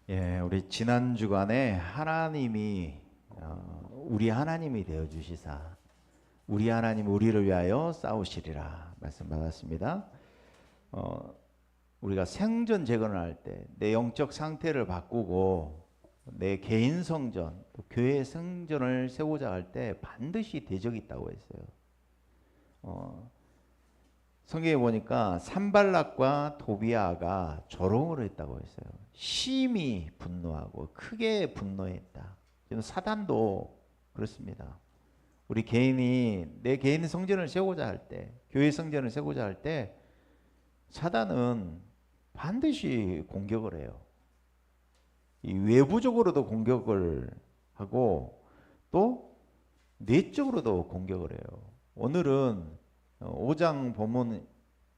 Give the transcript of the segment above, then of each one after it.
예, 우리 지난 주간에 하나님이 우리 하나님이 되어 주시사 우리 하나님 우리를 위하여 싸우시리라 말씀 받았습니다. 우리가 생전 재건을 할 때 내 영적 상태를 바꾸고 내 개인 성전, 또 교회 성전을 세우자 할 때 반드시 대적이 있다고 했어요. 성경에 보니까 산발락과 도비아가 조롱을 했다고 했어요. 심히 분노하고 크게 분노했다. 지금 사단도 그렇습니다. 우리 개인이 내 개인 성전을 세우자 할 때, 교회 성전을 세우자 할 때 사단은 반드시 공격을 해요. 이 외부적으로도 공격을 하고 또 내적으로도 공격을 해요. 오늘은 5장 본문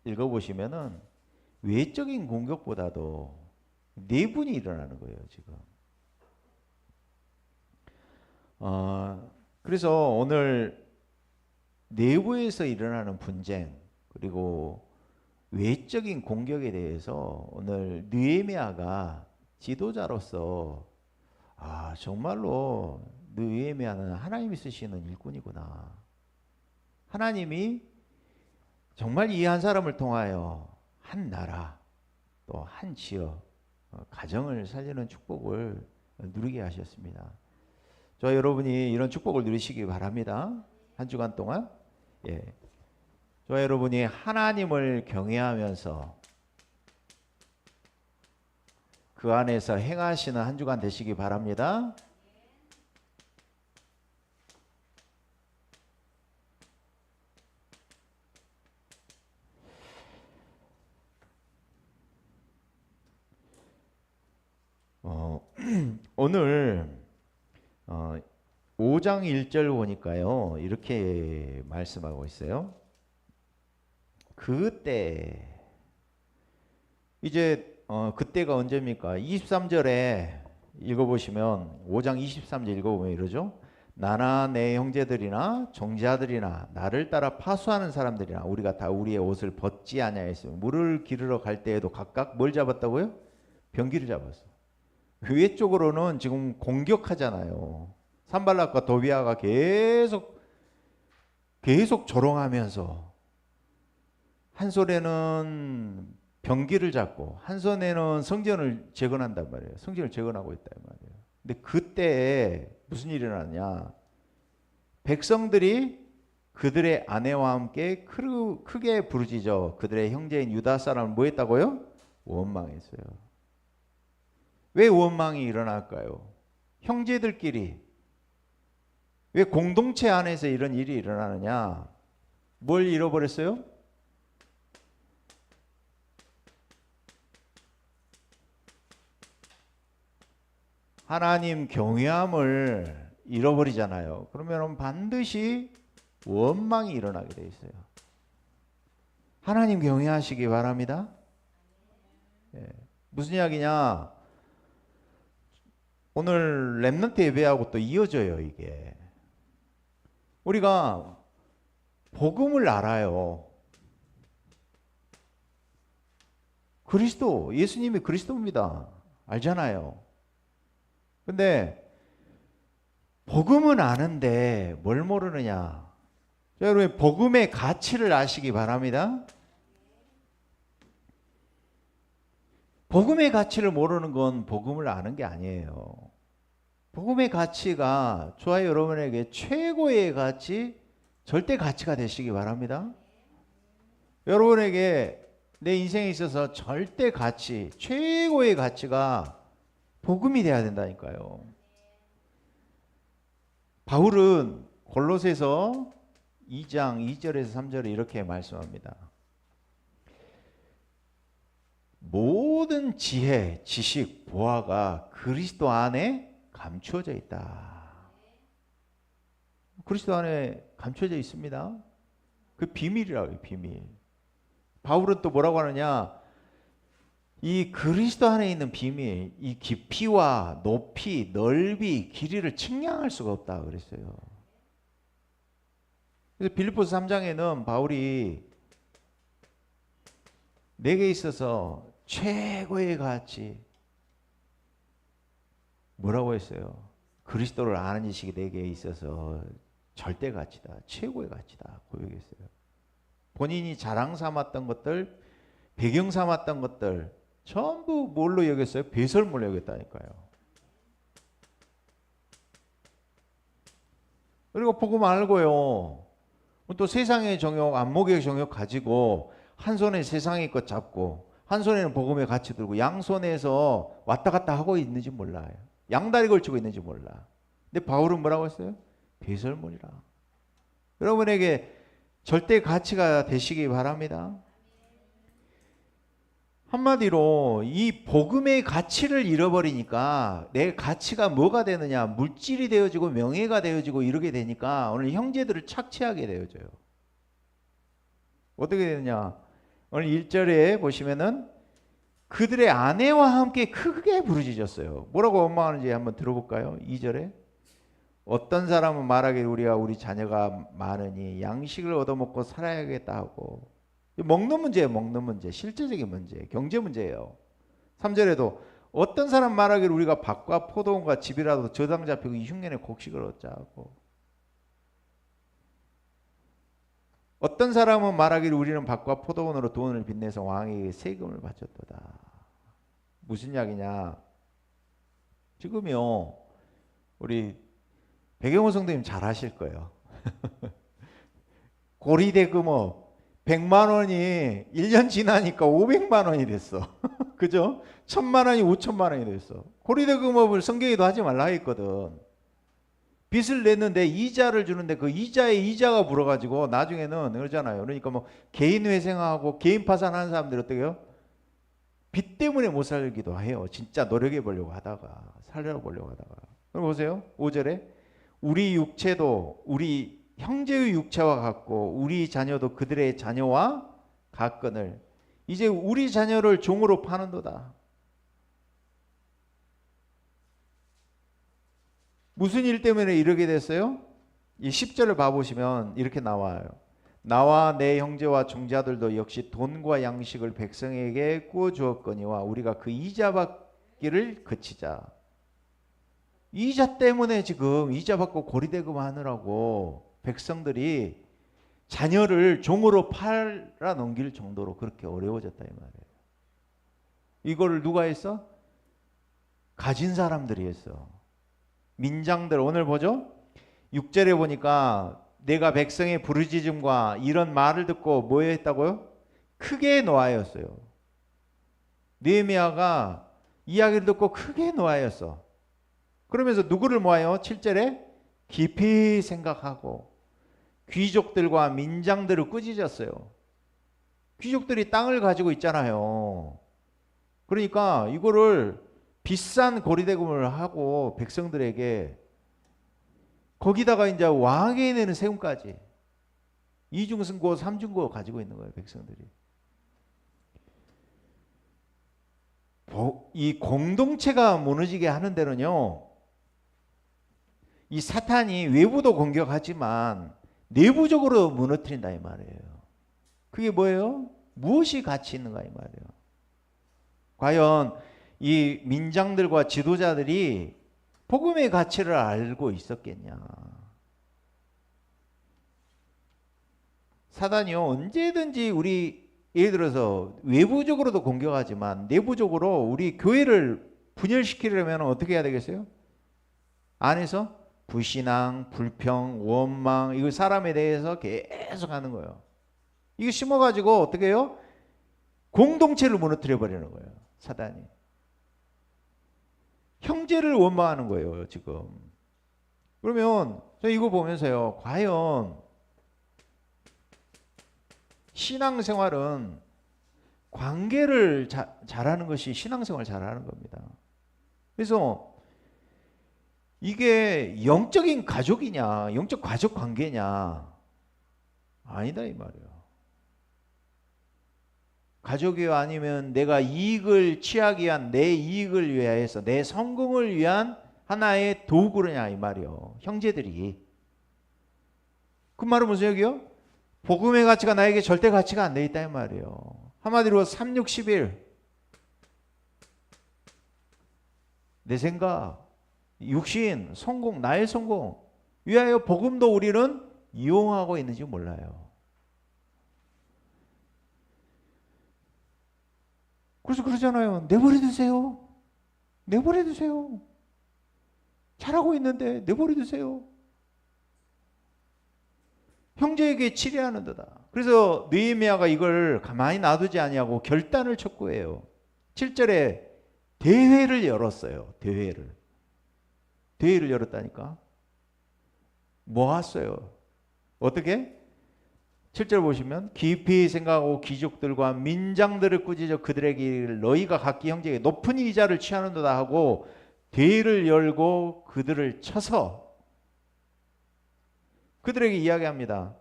읽어보시면은 외적인 공격보다도 내분이 일어나는 거예요, 지금. 그래서 오늘 내부에서 일어나는 분쟁 그리고 외적인 공격에 대해서 오늘 느헤미야가 지도자로서 정말로 느헤미야는 하나님이 쓰시는 일꾼이구나. 하나님이 정말 이 한 사람을 통하여 한 나라 또 한 지역 가정을 살리는 축복을 누리게 하셨습니다. 저 여러분이 이런 축복을 누리시기 바랍니다. 한 주간 동안 저 여러분이 하나님을 경외하면서 그 안에서 행하시는 한 주간 되시기 바랍니다. 오늘 5장 1절 보니까요 이렇게 말씀하고 있어요. 그때 이제 그때가 언제입니까? 23절에 읽어보시면 5장 23절 읽어보면 이러죠. 나나 내 형제들이나 종자들이나 나를 따라 파수하는 사람들이나 우리가 다 우리의 옷을 벗지 아니하였으며 물을 기르러 갈 때에도 각각 뭘 잡았다고요? 병기를 잡았어. 교회 쪽으로는 지금 공격하잖아요. 산발락과 도비아가 계속 조롱하면서 한 손에는 병기를 잡고 한 손에는 성전을 재건한단 말이에요. 성전을 재건하고 있단 말이에요. 근데 그때 무슨 일이 일어났냐? 백성들이 그들의 아내와 함께 크게 부르짖어 그들의 형제인 유다 사람을 뭐 했다고요? 원망했어요. 왜 원망이 일어날까요? 형제들끼리 왜 공동체 안에서 이런 일이 일어나느냐? 뭘 잃어버렸어요? 하나님 경외함을 잃어버리잖아요. 그러면 반드시 원망이 일어나게 돼 있어요. 하나님 경외하시기 바랍니다. 무슨 이야기냐? 오늘 렘넌트 예배하고 또 이어져요, 이게. 우리가 복음을 알아요. 그리스도, 예수님이 그리스도입니다. 알잖아요. 근데 복음은 아는데 뭘 모르느냐? 여러분, 복음의 가치를 아시기 바랍니다. 복음의 가치를 모르는 건 복음을 아는 게 아니에요. 복음의 가치가 저와 여러분에게 최고의 가치, 절대 가치가 되시기 바랍니다. 여러분에게 내 인생에 있어서 절대 가치, 최고의 가치가 복음이 돼야 된다니까요. 바울은 골로새서 2장 2절에서 3절에 이렇게 말씀합니다. 모든 지혜, 지식, 보화가 그리스도 안에 감추어져 있다. 그리스도 안에 감춰져 있습니다. 그 비밀이라고요, 비밀. 바울은 또 뭐라고 하느냐? 이 그리스도 안에 있는 비밀, 이 깊이와 높이, 넓이, 길이를 측량할 수가 없다 그랬어요. 그래서 빌립보서 3장에는 바울이 내게 있어서 최고의 가치, 뭐라고 했어요? 그리스도를 아는 지식이 내게 있어서 절대 가치다, 최고의 가치다 고백했어요. 본인이 자랑 삼았던 것들, 배경 삼았던 것들 전부 뭘로 여겼어요? 배설물로 여겼다니까요. 그리고 복음 알고요. 또 세상의 정욕, 안목의 정욕 가지고 한 손에 세상의 것 잡고 한 손에는 복음의 가치 들고 양손에서 왔다 갔다 하고 있는지 몰라요. 양다리 걸치고 있는지 몰라. 근데 바울은 뭐라고 했어요? 배설물이라. 여러분에게 절대 가치가 되시기 바랍니다. 한마디로 이 복음의 가치를 잃어버리니까 내 가치가 뭐가 되느냐, 물질이 되어지고 명예가 되어지고 이러게 되니까 오늘 형제들을 착취하게 되어져요. 어떻게 되느냐, 오늘 1절에 보시면은 그들의 아내와 함께 크게 부르짖었어요. 뭐라고 원망하는지 한번 들어볼까요? 2절에 어떤 사람은 말하기를 우리가 우리 자녀가 많으니 양식을 얻어먹고 살아야겠다 하고, 먹는 문제예요. 먹는 문제, 실제적인 문제, 경제 문제예요. 3절에도 어떤 사람 말하기를 우리가 밭과 포도원과 집이라도 저당 잡히고 이 흉년에 곡식을 얻자 하고, 어떤 사람은 말하기를 우리는 밭과 포도원으로 돈을 빚내서 왕에게 세금을 바쳤도다. 무슨 이야기냐? 지금요 우리 백영호 성도님 잘 아실 거예요. 고리대금업 100만 원이 1년 지나니까 500만 원이 됐어. 그죠? 1000만 원이 5천만 원이 됐어. 고리대금업을 성경에도 하지 말라 했거든. 빚을 냈는데 이자를 주는데 그 이자에 이자가 불어가지고 나중에는 그러잖아요. 그러니까 뭐 개인 회생하고 개인 파산하는 사람들이 어떻게 해요? 빚 때문에 못 살기도 해요. 진짜 노력해 보려고 하다가, 살려 보려고 하다가. 그럼 보세요. 5절에 우리 육체도 우리 형제의 육체와 같고 우리 자녀도 그들의 자녀와 같거늘 이제 우리 자녀를 종으로 파는도다. 무슨 일 때문에 이러게 됐어요? 이 10절을 봐보시면 이렇게 나와요. 나와 내 형제와 종자들도 역시 돈과 양식을 백성에게 구워주었거니와 우리가 그 이자 받기를 그치자. 이자 때문에 지금 이자 받고 고리대금 하느라고 백성들이 자녀를 종으로 팔아 넘길 정도로 그렇게 어려워졌다 이 말이에요. 이거를 누가 했어? 가진 사람들이 했어. 민장들. 오늘 보죠? 6절에 보니까 내가 백성의 부르짖음과 이런 말을 듣고 뭐 했다고요? 크게 노하였어요. 느헤미야가 이야기를 듣고 크게 노하였어. 그러면서 누구를 모아요? 7절에 깊이 생각하고 귀족들과 민장들을 꾸짖었어요. 귀족들이 땅을 가지고 있잖아요. 그러니까 이거를 비싼 고리대금을 하고 백성들에게 거기다가 이제 왕에게 내는 세금까지 2중승고 3중고 가지고 있는 거예요. 백성들이. 이 공동체가 무너지게 하는 데는요, 이 사탄이 외부도 공격하지만 내부적으로 무너뜨린다 이 말이에요. 그게 뭐예요? 무엇이 가치 있는가 이 말이에요. 과연 이 민장들과 지도자들이 복음의 가치를 알고 있었겠냐? 사단이요 언제든지 우리 예를 들어서 외부적으로도 공격하지만 내부적으로 우리 교회를 분열시키려면 어떻게 해야 되겠어요? 안에서 불신앙, 불평, 원망, 이거 사람에 대해서 계속 하는 거예요. 이거 심어가지고 어떻게 해요? 공동체를 무너뜨려 버리는 거예요. 사단이. 형제를 원망하는 거예요, 지금. 그러면 저 이거 보면서요, 과연 신앙생활은 관계를 잘하는 것이 신앙생활 잘하는 겁니다. 그래서 이게 영적인 가족이냐, 영적 가족 관계냐, 아니다 이 말이에요. 가족이요 아니면 내가 이익을 취하기 위한 내 이익을 위해서 내 성공을 위한 하나의 도구냐 이 말이요. 형제들이. 그 말은 무슨 얘기요? 복음의 가치가 나에게 절대 가치가 안 돼 있다 이 말이에요. 한마디로 3, 6, 11 내 생각, 육신, 성공, 나의 성공 위하여 복음도 우리는 이용하고 있는지 몰라요. 그래서 그러잖아요. 내버려 두세요. 내버려 두세요. 잘하고 있는데 내버려 두세요. 형제에게 치레하는도다. 그래서 느헤미야가 이걸 가만히 놔두지 아니하고 결단을 촉구해요. 7절에 대회를 열었어요. 대회를 열었다니까. 모았어요. 어떻게? 7절 보시면 깊이 생각하고 귀족들과 민장들을 꾸짖어 그들에게 이르기를 너희가 각기 형제에게 높은 이자를 취하는도다 하고 대회를 열고 그들을 쳐서 그들에게 이야기합니다.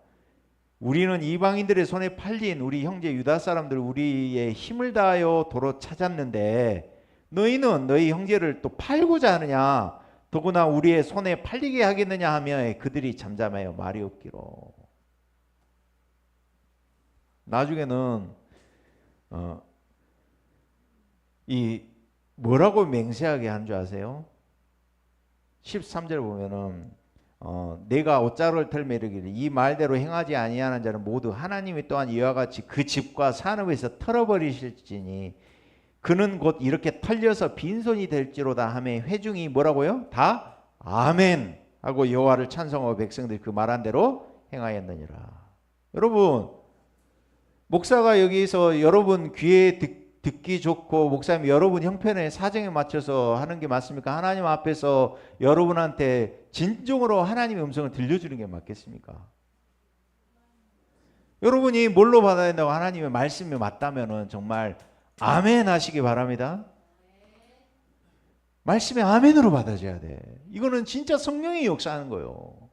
우리는 이방인들의 손에 팔린 우리 형제 유다 사람들 우리의 힘을 다하여 도로 찾았는데 너희는 너희 형제를 또 팔고자 하느냐 더구나 우리의 손에 팔리게 하겠느냐 하며 그들이 잠잠하여 말이 없기로. 나중에는 이 뭐라고 맹세하게 한 줄 아세요? 13절 보면은 내가 옷자루를 털며 이르기를 이 말대로 행하지 아니하는 자는 모두 하나님이 또한 이와 같이 그 집과 산업에서 털어버리실지니 그는 곧 이렇게 털려서 빈손이 될지로다 하며 회중이 뭐라고요? 다 아멘 하고 여호와를 찬송하고 백성들이 그 말한 대로 행하였느니라. 여러분, 목사가 여기서 여러분 귀에 듣기 좋고 목사님 여러분 형편의 사정에 맞춰서 하는 게 맞습니까? 하나님 앞에서 여러분한테 진정으로 하나님의 음성을 들려주는 게 맞겠습니까? 여러분이 뭘로 받아야 된다고 하나님의 말씀이 맞다면은 정말 아멘 하시기 바랍니다. 말씀에 아멘으로 받아줘야 돼. 이거는 진짜 성령이 역사하는 거예요.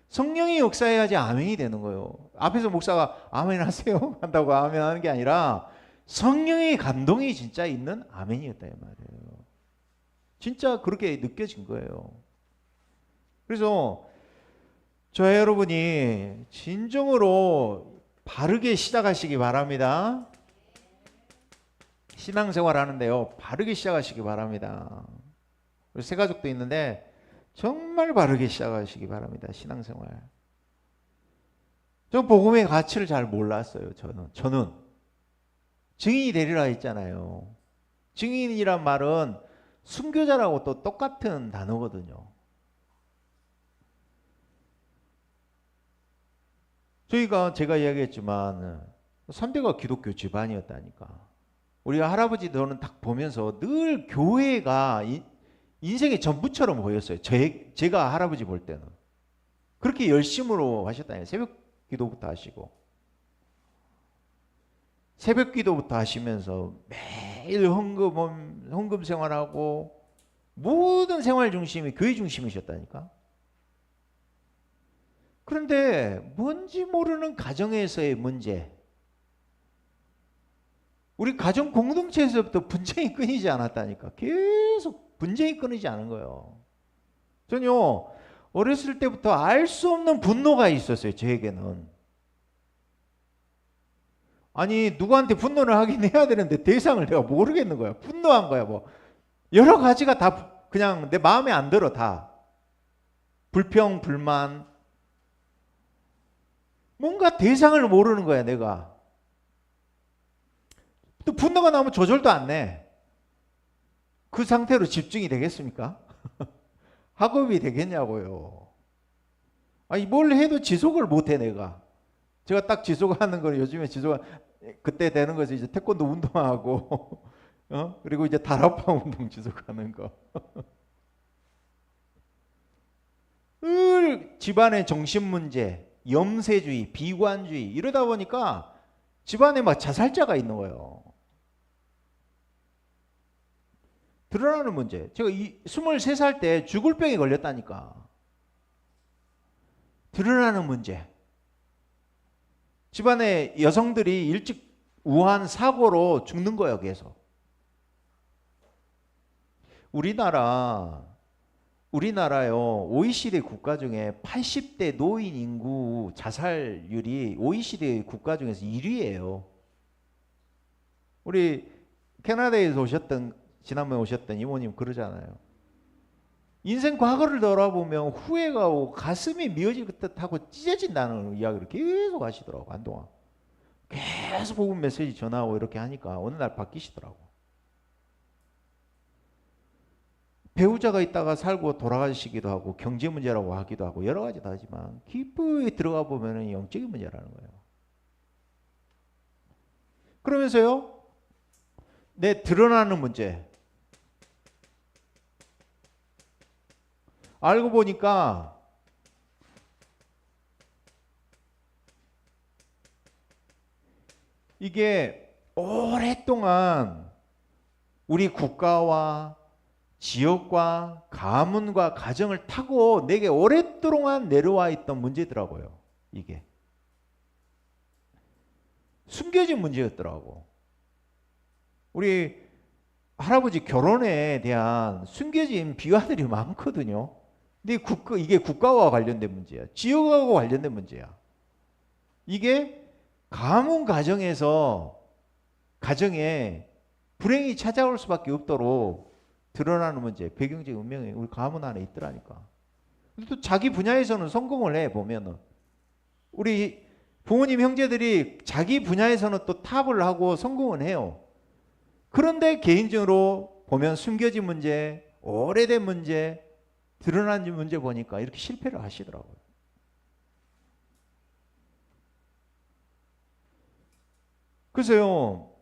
성령이 역사해야지 아멘이 되는 거예요. 앞에서 목사가 아멘 하세요 한다고 아멘 하는 게 아니라 성령의 감동이 진짜 있는 아멘이었다 이 말이에요. 진짜 그렇게 느껴진 거예요. 그래서 저와 여러분이 진정으로 바르게 시작하시기 바랍니다. 신앙생활 하는데요, 바르게 시작하시기 바랍니다. 새 가족도 있는데 정말 바르게 시작하시기 바랍니다. 신앙생활. 저 복음의 가치를 잘 몰랐어요. 저는 증인이 되리라 했잖아요. 증인이란 말은 순교자라고 또 똑같은 단어거든요. 제가 이야기했지만 3대가 기독교 집안이었다니까. 우리 할아버지 저는 딱 보면서 늘 교회가 인생의 전부처럼 보였어요. 제가 할아버지 볼 때는. 그렇게 열심으로 하셨다니까요. 새벽 기도부터 하시고. 새벽 기도부터 하시면서 매일 헌금 생활하고 모든 생활 중심이 교회 중심이셨다니까. 그런데 뭔지 모르는 가정에서의 문제, 우리 가정 공동체에서부터 분쟁이 끊이지 않았다니까. 계속 분쟁이 끊이지 않은 거예요. 전요 어렸을 때부터 알 수 없는 분노가 있었어요. 저에게는. 아니 누구한테 분노를 하긴 해야 되는데 대상을 내가 모르겠는 거야. 분노한 거야. 뭐 여러 가지가 다 그냥 내 마음에 안 들어. 다 불평 불만, 뭔가 대상을 모르는 거야 내가. 또 분노가 나오면 조절도 안 내. 그 상태로 집중이 되겠습니까? 학업이 되겠냐고요. 아니 뭘 해도 지속을 못해 내가. 제가 딱 지속하는 거는 요즘에 그때 되는 거죠. 이제 태권도 운동하고 그리고 이제 다락방 운동 지속하는 거. 늘 집안의 정신 문제, 염세주의, 비관주의 이러다 보니까 집안에 막 자살자가 있는 거예요. 드러나는 문제. 제가 23살 때 죽을 병에 걸렸다니까. 드러나는 문제. 집안의 여성들이 일찍 우한 사고로 죽는 거예요. 계속. 우리나라요 OECD 국가 중에 80대 노인 인구 자살률이 OECD 국가 중에서 1위예요. 우리 캐나다에서 지난번에 오셨던 이모님 그러잖아요. 인생 과거를 돌아보면 후회가 오고 가슴이 미어질 듯하고 찢어진다는 이야기를 계속 하시더라고. 한동안 계속 복음 메시지 전하고 이렇게 하니까 어느 날 바뀌시더라고. 배우자가 있다가 살고 돌아가시기도 하고 경제 문제라고 하기도 하고 여러 가지도 하지만 깊이 들어가 보면 영적인 문제라는 거예요. 그러면서요, 내 드러나는 문제. 알고 보니까 이게 오랫동안 우리 국가와 지역과 가문과 가정을 타고 내게 오랫동안 내려와 있던 문제더라고요. 이게 숨겨진 문제였더라고. 우리 할아버지 결혼에 대한 숨겨진 비화들이 많거든요. 근데 이게 국가와 관련된 문제야. 지역하고 관련된 문제야. 이게 가문 가정에서 가정에 불행이 찾아올 수밖에 없도록 드러나는 문제, 배경적 운명이 우리 가문 안에 있더라니까. 또 자기 분야에서는 성공을 해 보면은 우리 부모님 형제들이 자기 분야에서는 또 탑을 하고 성공을 해요. 그런데 개인적으로 보면 숨겨진 문제, 오래된 문제, 드러난 문제 보니까 이렇게 실패를 하시더라고요. 그래서요,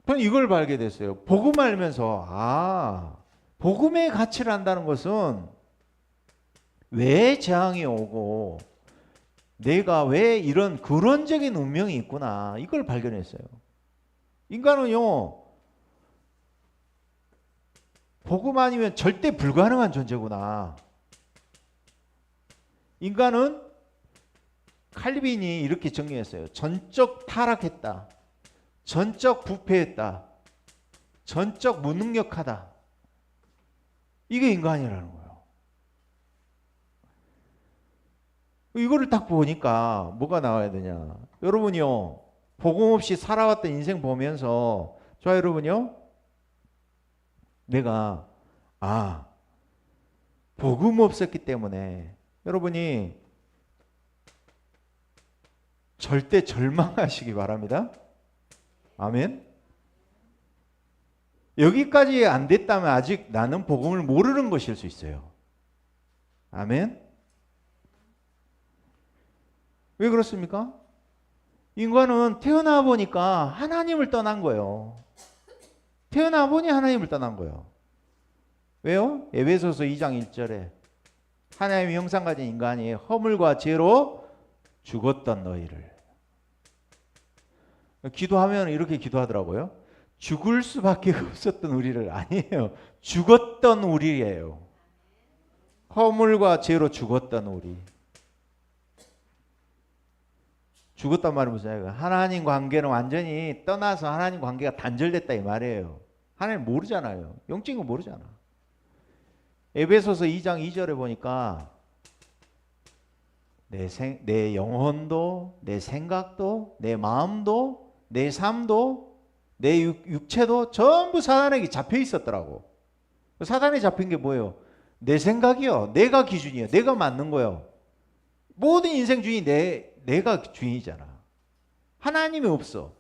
저는 이걸 발견했어요. 복음 알면서 복음의 가치를 안다는 것은 왜 재앙이 오고 내가 왜 이런 근원적인 운명이 있구나, 이걸 발견했어요. 인간은요, 복음 아니면 절대 불가능한 존재구나. 인간은 칼빈이 이렇게 정리했어요. 전적 타락했다. 전적 부패했다. 전적 무능력하다. 이게 인간이라는 거예요. 이거를 딱 보니까 뭐가 나와야 되냐. 여러분이요, 복음 없이 살아왔던 인생 보면서 저 여러분요, 내가 복음 없었기 때문에 여러분이 절대 절망하시기 바랍니다. 아멘. 여기까지 안 됐다면 아직 나는 복음을 모르는 것일 수 있어요. 아멘. 왜 그렇습니까? 인간은 태어나 보니까 하나님을 떠난 거예요. 태어나 보니 하나님을 떠난 거예요. 왜요? 에베소서 2장 1절에 하나님의 형상 가진 인간이 허물과 죄로 죽었던 너희를. 기도하면 이렇게 기도하더라고요. 죽을 수밖에 없었던 우리를. 아니에요. 죽었던 우리예요. 허물과 죄로 죽었던 우리. 죽었단 말은 무슨 얘기예요? 하나님 관계는 완전히 떠나서 하나님 관계가 단절됐다 이 말이에요. 하나님 모르잖아요. 영적인 거 모르잖아. 에베소서 2장 2절에 보니까 내 영혼도, 내 생각도, 내 마음도, 내 삶도, 내 육체도 전부 사단에게 잡혀 있었더라고. 사단에 잡힌 게 뭐예요? 내 생각이요. 내가 기준이에요. 내가 맞는 거예요. 모든 인생 주인이 내가 주인이잖아. 하나님이 없어.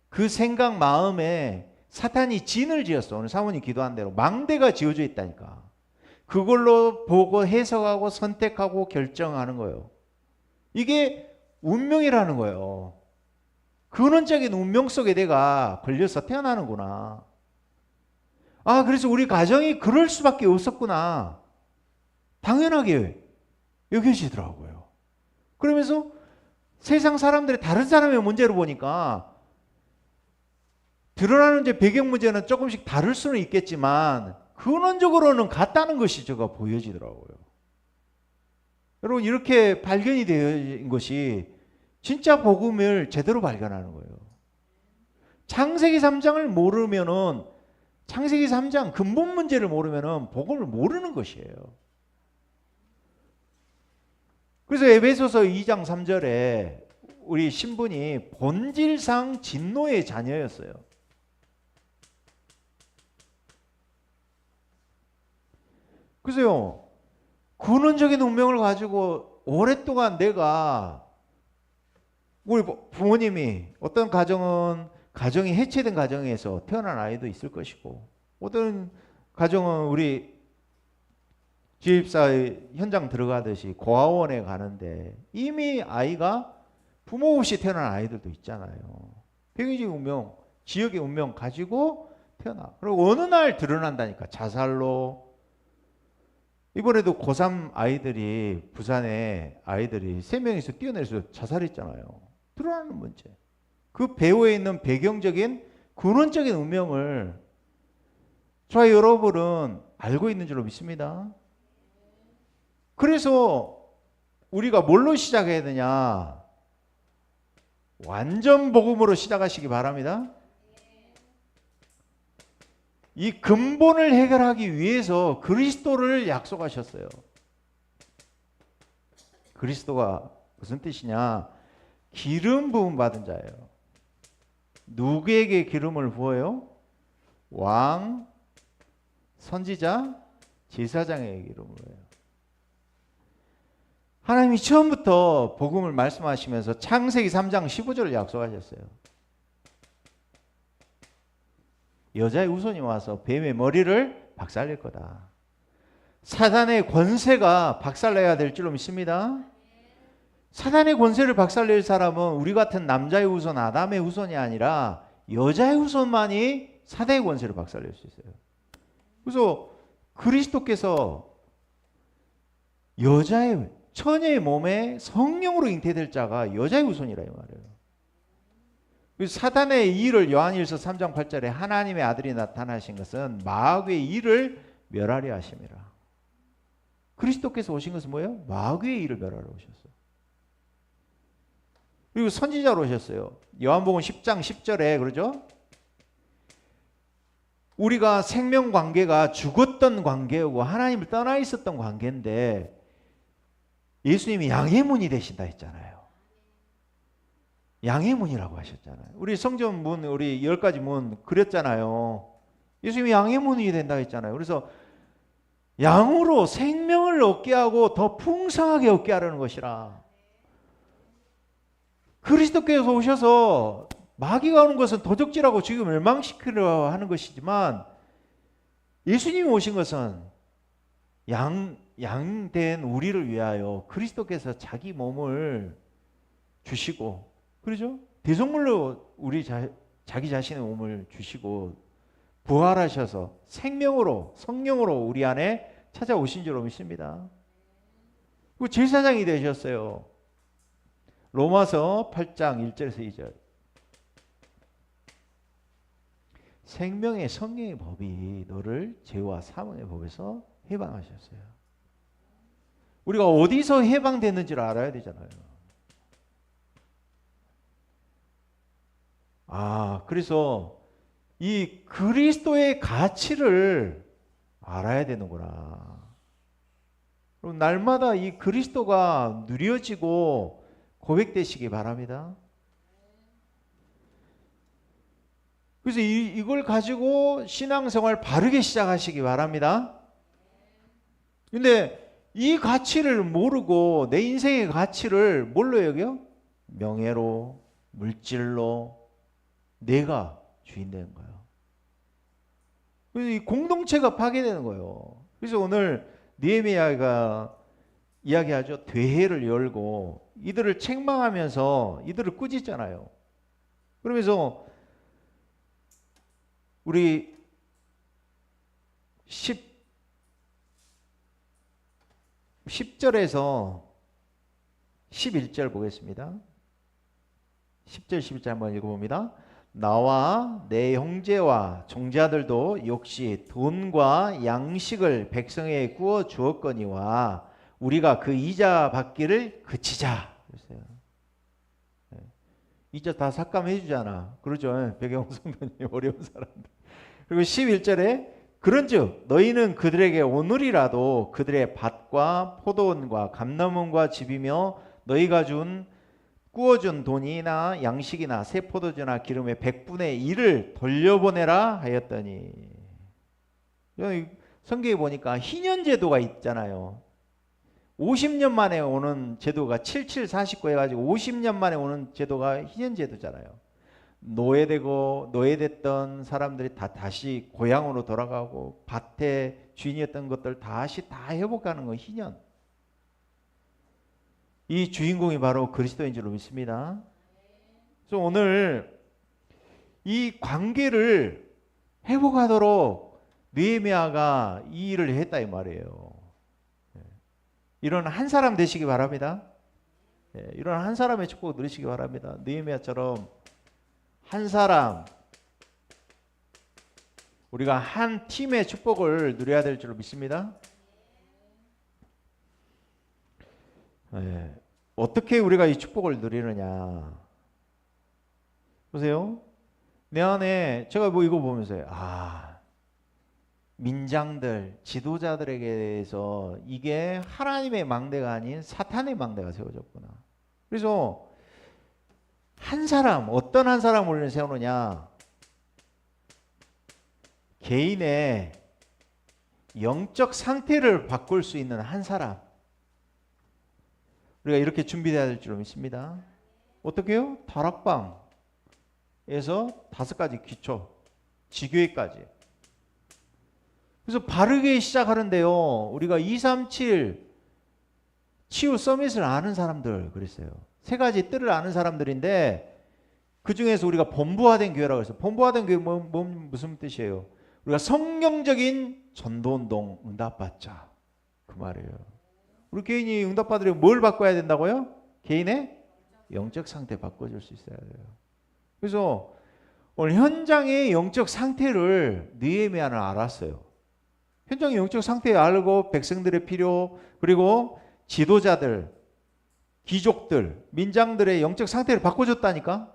그 생각 마음에 사탄이 진을 지었어. 오늘 사모님 기도한 대로 망대가 지어져 있다니까. 그걸로 보고 해석하고 선택하고 결정하는 거예요. 이게 운명이라는 거예요. 근원적인 운명 속에 내가 걸려서 태어나는구나. 그래서 우리 가정이 그럴 수밖에 없었구나. 당연하게 여겨지더라고요. 그러면서 세상 사람들이 다른 사람의 문제를 보니까 드러나는 이제 배경 문제는 조금씩 다를 수는 있겠지만 근원적으로는 같다는 것이 제가 보여지더라고요. 여러분, 이렇게 발견이 된 것이 진짜 복음을 제대로 발견하는 거예요. 창세기 3장을 모르면은, 창세기 3장 근본 문제를 모르면은 복음을 모르는 것이에요. 그래서 에베소서 2장 3절에 우리 신분이 본질상 진노의 자녀였어요. 글쎄요, 근원적인 운명을 가지고 오랫동안 내가, 우리 부모님이 어떤 가정이 해체된 가정에서 태어난 아이도 있을 것이고, 어떤 가정은 우리 지입사의 현장 들어가듯이 고아원에 가는데 이미 아이가 부모 없이 태어난 아이들도 있잖아요. 병의적인 운명, 지역의 운명 가지고 태어나. 그리고 어느 날 드러난다니까. 자살로. 이번에도 고3 아이들이, 부산에 아이들이 3명이서 뛰어내려서 자살했잖아요. 드러나는 문제. 그 배후에 있는 배경적인 근원적인 운명을 저와 여러분은 알고 있는 줄로 믿습니다. 그래서 우리가 뭘로 시작해야 되냐? 완전 복음으로 시작하시기 바랍니다. 이 근본을 해결하기 위해서 그리스도를 약속하셨어요. 그리스도가 무슨 뜻이냐? 기름 부음 받은 자예요. 누구에게 기름을 부어요? 왕, 선지자, 제사장에게 기름을 부어요. 하나님이 처음부터 복음을 말씀하시면서 창세기 3장 15절을 약속하셨어요. 여자의 후손이 와서 뱀의 머리를 박살낼 거다. 사단의 권세가 박살내야 될 줄로 믿습니다. 사단의 권세를 박살낼 사람은 우리 같은 남자의 후손, 아담의 후손이 아니라 여자의 후손만이 사단의 권세를 박살낼 수 있어요. 그래서 그리스도께서 여자의, 처녀의 몸에 성령으로 잉태될 자가 여자의 후손이라 이 말이에요. 사단의 일을 요한일서 3장 8절에 하나님의 아들이 나타나신 것은 마귀의 일을 멸하려 하심이라. 그리스도께서 오신 것은 뭐예요? 마귀의 일을 멸하러 오셨어요. 그리고 선지자로 오셨어요. 요한복음 10장 10절에 그러죠? 우리가 생명 관계가 죽었던 관계고 하나님을 떠나 있었던 관계인데 예수님이 양의 문이 되신다 했잖아요. 양의 문이라고 하셨잖아요. 우리 성전 문, 우리 10가지 문 그렸잖아요. 예수님이 양의 문이 된다 했잖아요. 그래서 양으로 생명을 얻게 하고 더 풍성하게 얻게 하려는 것이라. 그리스도께서 오셔서 마귀가 오는 것은 도적질하고 지금 멸망시키려 하는 것이지만 예수님이 오신 것은 양된 우리를 위하여 그리스도께서 자기 몸을 주시고, 그렇죠? 대속물로 자기 자신의 몸을 주시고 부활하셔서 생명으로, 성령으로 우리 안에 찾아오신 줄로 믿습니다. 그리고 제사장이 되셨어요. 로마서 8장 1절에서 2절. 생명의 성령의 법이 너를 죄와 사망의 법에서 해방하셨어요. 우리가 어디서 해방됐는지를 알아야 되잖아요. 그래서 이 그리스도의 가치를 알아야 되는구나. 그럼 날마다 이 그리스도가 누려지고 고백되시기 바랍니다. 그래서 이걸 가지고 신앙생활 바르게 시작하시기 바랍니다. 근데 이 가치를 모르고 내 인생의 가치를 뭘로 여겨? 명예로, 물질로, 내가 주인 되는 거예요. 그래서 이 공동체가 파괴되는 거예요. 그래서 오늘 느헤미야가 이야기하죠. 대회를 열고 이들을 책망하면서 이들을 꾸짖잖아요. 그러면서 우리 10절에서 11절 보겠습니다. 10절 11절 한번 읽어봅니다. 나와 내 형제와 종자들도 역시 돈과 양식을 백성에게 구워 주었거니와 우리가 그 이자 받기를 그치자. 그랬어요. 이자 다 삭감해 주잖아. 그러죠. 배경 성도님 어려운 사람들. 그리고 11절에 그런즉 너희는 그들에게 오늘이라도 그들의 밭과 포도원과 감람원과 집이며 너희가 구워준 돈이나 양식이나 새 포도주나 기름의 100분의 1을 돌려보내라 하였더니, 성경에 보니까 희년 제도가 있잖아요. 50년 만에 오는 제도가 7749 해가지고 50년 만에 오는 제도가 희년 제도잖아요. 노예됐던 사람들이 다시 고향으로 돌아가고 밭의 주인이었던 것들 다시 다 회복하는 거 희년. 이 주인공이 바로 그리스도인 줄로 믿습니다. 그래서 오늘 이 관계를 회복하도록 느헤미야가 이 일을 했다 이 말이에요. 이런 한 사람 되시기 바랍니다. 이런 한 사람의 축복 누리시기 바랍니다. 느헤미야처럼 한 사람, 우리가 한 팀의 축복을 누려야 될 줄로 믿습니다. 어떻게 우리가 이 축복을 누리느냐? 보세요. 내 안에 제가 뭐 이거 보면서요. 민장들, 지도자들에게 대해서 이게 하나님의 망대가 아닌 사탄의 망대가 세워졌구나. 그래서 한 사람, 어떤 한 사람을 우리는 세우느냐? 개인의 영적 상태를 바꿀 수 있는 한 사람. 우리가 이렇게 준비되어야 될 줄 믿습니다. 어떻게요? 다락방에서 5가지 기초, 지교회까지. 그래서 바르게 시작하는데요. 우리가 237 치유 서밋을 아는 사람들 그랬어요. 3가지 뜰을 아는 사람들인데 그 중에서 우리가 본부화된 교회라고 해서 본부화된 교회 무슨 뜻이에요? 우리가 성경적인 전도운동 응답받자 그 말이에요. 우리 개인이 응답받으려면 뭘 바꿔야 된다고요? 개인의 영적 상태 바꿔줄 수 있어야 돼요. 그래서 오늘 현장의 영적 상태를 느헤미야는 알았어요. 현장의 영적 상태 알고 백성들의 필요 그리고 지도자들, 귀족들, 민장들의 영적 상태를 바꿔줬다니까.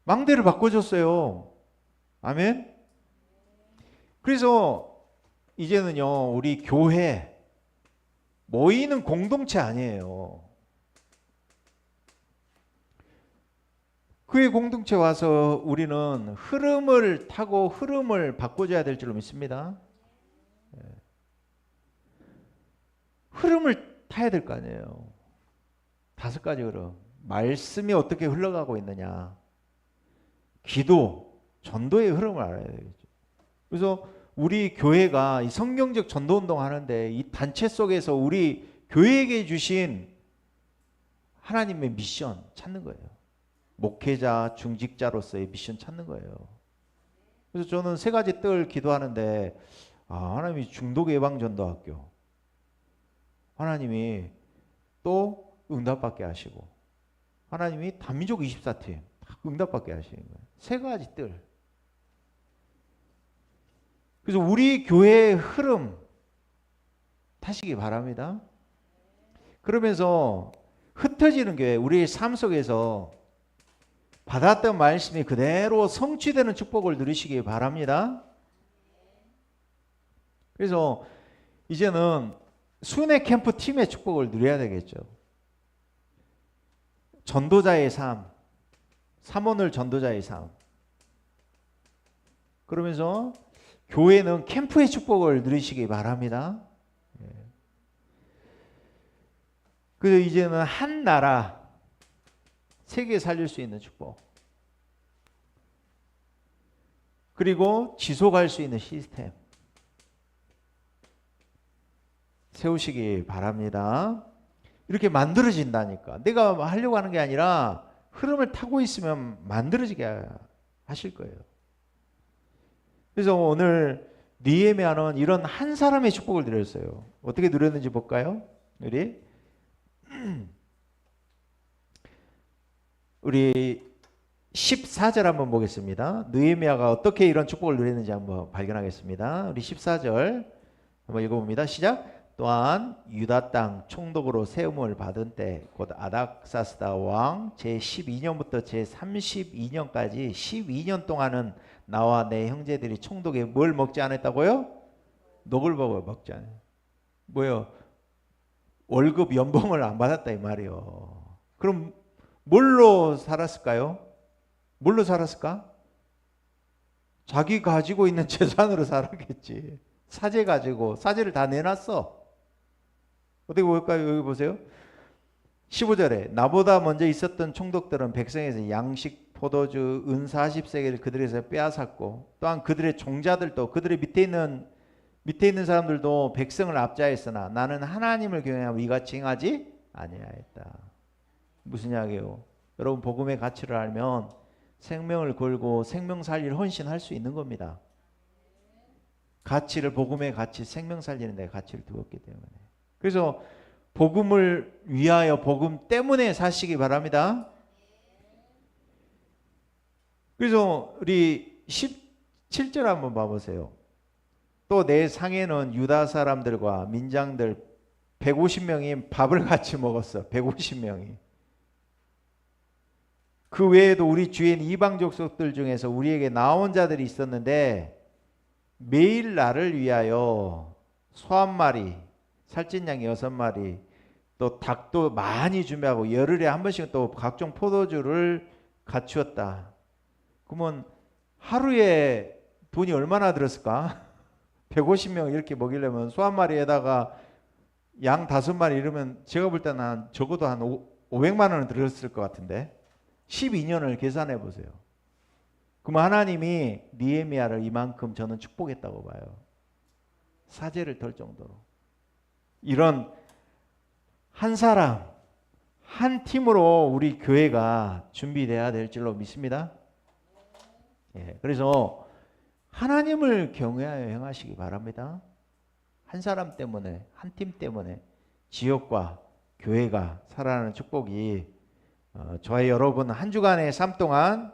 망대를 바꿔줬어요. 아멘. 그래서 이제는요 우리 교회 모이는 공동체 아니에요. 그의 공동체 와서 우리는 흐름을 타고 흐름을 바꿔줘야 될 줄로 믿습니다. 흐름을 타야 될 거 아니에요. 5가지 흐름. 말씀이 어떻게 흘러가고 있느냐. 기도, 전도의 흐름을 알아야 되겠죠. 그래서 우리 교회가 이 성경적 전도운동 하는데 이 단체 속에서 우리 교회에게 주신 하나님의 미션 찾는 거예요. 목회자, 중직자로서의 미션 찾는 거예요. 그래서 저는 3가지 뜰 기도하는데 하나님이 중독 예방전도학교 하나님이 또 응답받게 하시고 하나님이 단민족 24팀 응답받게 하시는 거예요. 3가지 뜰. 그래서 우리 교회의 흐름 타시기 바랍니다. 그러면서 흩어지는 교회, 우리의 삶 속에서 받았던 말씀이 그대로 성취되는 축복을 누리시기 바랍니다. 그래서 이제는 순회 캠프 팀의 축복을 누려야 되겠죠. 전도자의 삶, 사모늘 전도자의 삶. 그러면서 교회는 캠프의 축복을 누리시기 바랍니다. 그래서 이제는 한 나라, 세계 살릴 수 있는 축복. 그리고 지속할 수 있는 시스템. 세우시기 바랍니다. 이렇게 만들어진다니까. 내가 하려고 하는 게 아니라 흐름을 타고 있으면 만들어지게 하실 거예요. 그래서 오늘 느헤미야는 이런 한 사람의 축복을 누렸어요. 어떻게 누렸는지 볼까요? 우리 14절 한번 보겠습니다. 느헤미야가 어떻게 이런 축복을 누렸는지 한번 발견하겠습니다. 우리 14절 한번 읽어봅니다. 시작. 또한 유다 땅 총독으로 세움을 받은 때 곧 아닥사스다 왕 제12년부터 제32년까지 12년 동안은 나와 내 형제들이 총독에 뭘 먹지 않았다고요? 녹을 먹지 않아요. 뭐요? 월급 연봉을 안 받았다 이 말이요. 그럼 뭘로 살았을까요? 뭘로 살았을까? 자기 가지고 있는 재산으로 살았겠지. 사제 가지고 사제를 다 내놨어. 어떻게 볼까요? 여기 보세요. 15절에 나보다 먼저 있었던 총독들은 백성에서 양식, 포도주, 은 40세겔을 그들에서 빼앗았고 또한 그들의 종자들도 그들의 밑에 있는 사람들도 백성을 압제하였으나 나는 하나님을 경외하고 이같이 행하지 아니하였다. 무슨 이야기예요? 여러분 복음의 가치를 알면 생명을 걸고 생명 살리를 헌신할 수 있는 겁니다. 가치를 복음의 가치, 생명 살리는 데 가치를 두었기 때문에. 그래서 복음을 위하여 복음 때문에 사시기 바랍니다. 그래서 우리 17절 한번 봐보세요. 또 내 상에는 유다 사람들과 민장들 150명이 밥을 같이 먹었어. 150명이. 그 외에도 우리 주위엔 이방 족속들 중에서 우리에게 나온 자들이 있었는데 매일 나를 위하여 소 한 마리, 살찐 양 6마리, 또 닭도 많이 준비하고 열흘에 한 번씩 또 각종 포도주를 갖추었다. 그러면 하루에 돈이 얼마나 들었을까? 150명 이렇게 먹이려면 소 한 마리에다가 양 5마리 이러면 제가 볼 때는 적어도 한 500만 원은 들었을 것 같은데 12년을 계산해 보세요. 그럼 하나님이 느헤미야를 이만큼 저는 축복했다고 봐요. 사제를 덜 정도로. 이런 한 사람, 한 팀으로 우리 교회가 준비돼야 될 줄로 믿습니다. 예, 그래서 하나님을 경외하여 행하시기 바랍니다. 한 사람 때문에, 한 팀 때문에 지역과 교회가 살아나는 축복이 저와 여러분 한 주간의 삶 동안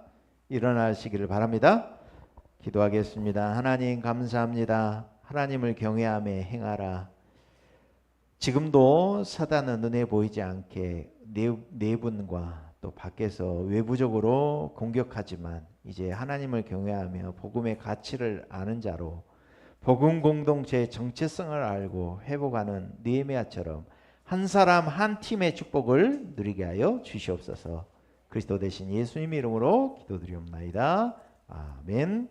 일어나시기를 바랍니다. 기도하겠습니다. 하나님 감사합니다. 하나님을 경외하며 행하라. 지금도 사단은 눈에 보이지 않게 내분과 또 밖에서 외부적으로 공격하지만 이제 하나님을 경외하며 복음의 가치를 아는 자로 복음 공동체의 정체성을 알고 회복하는 느헤미야처럼 한 사람 한 팀의 축복을 누리게 하여 주시옵소서. 그리스도 대신 예수님 이름으로 기도드리옵나이다. 아멘.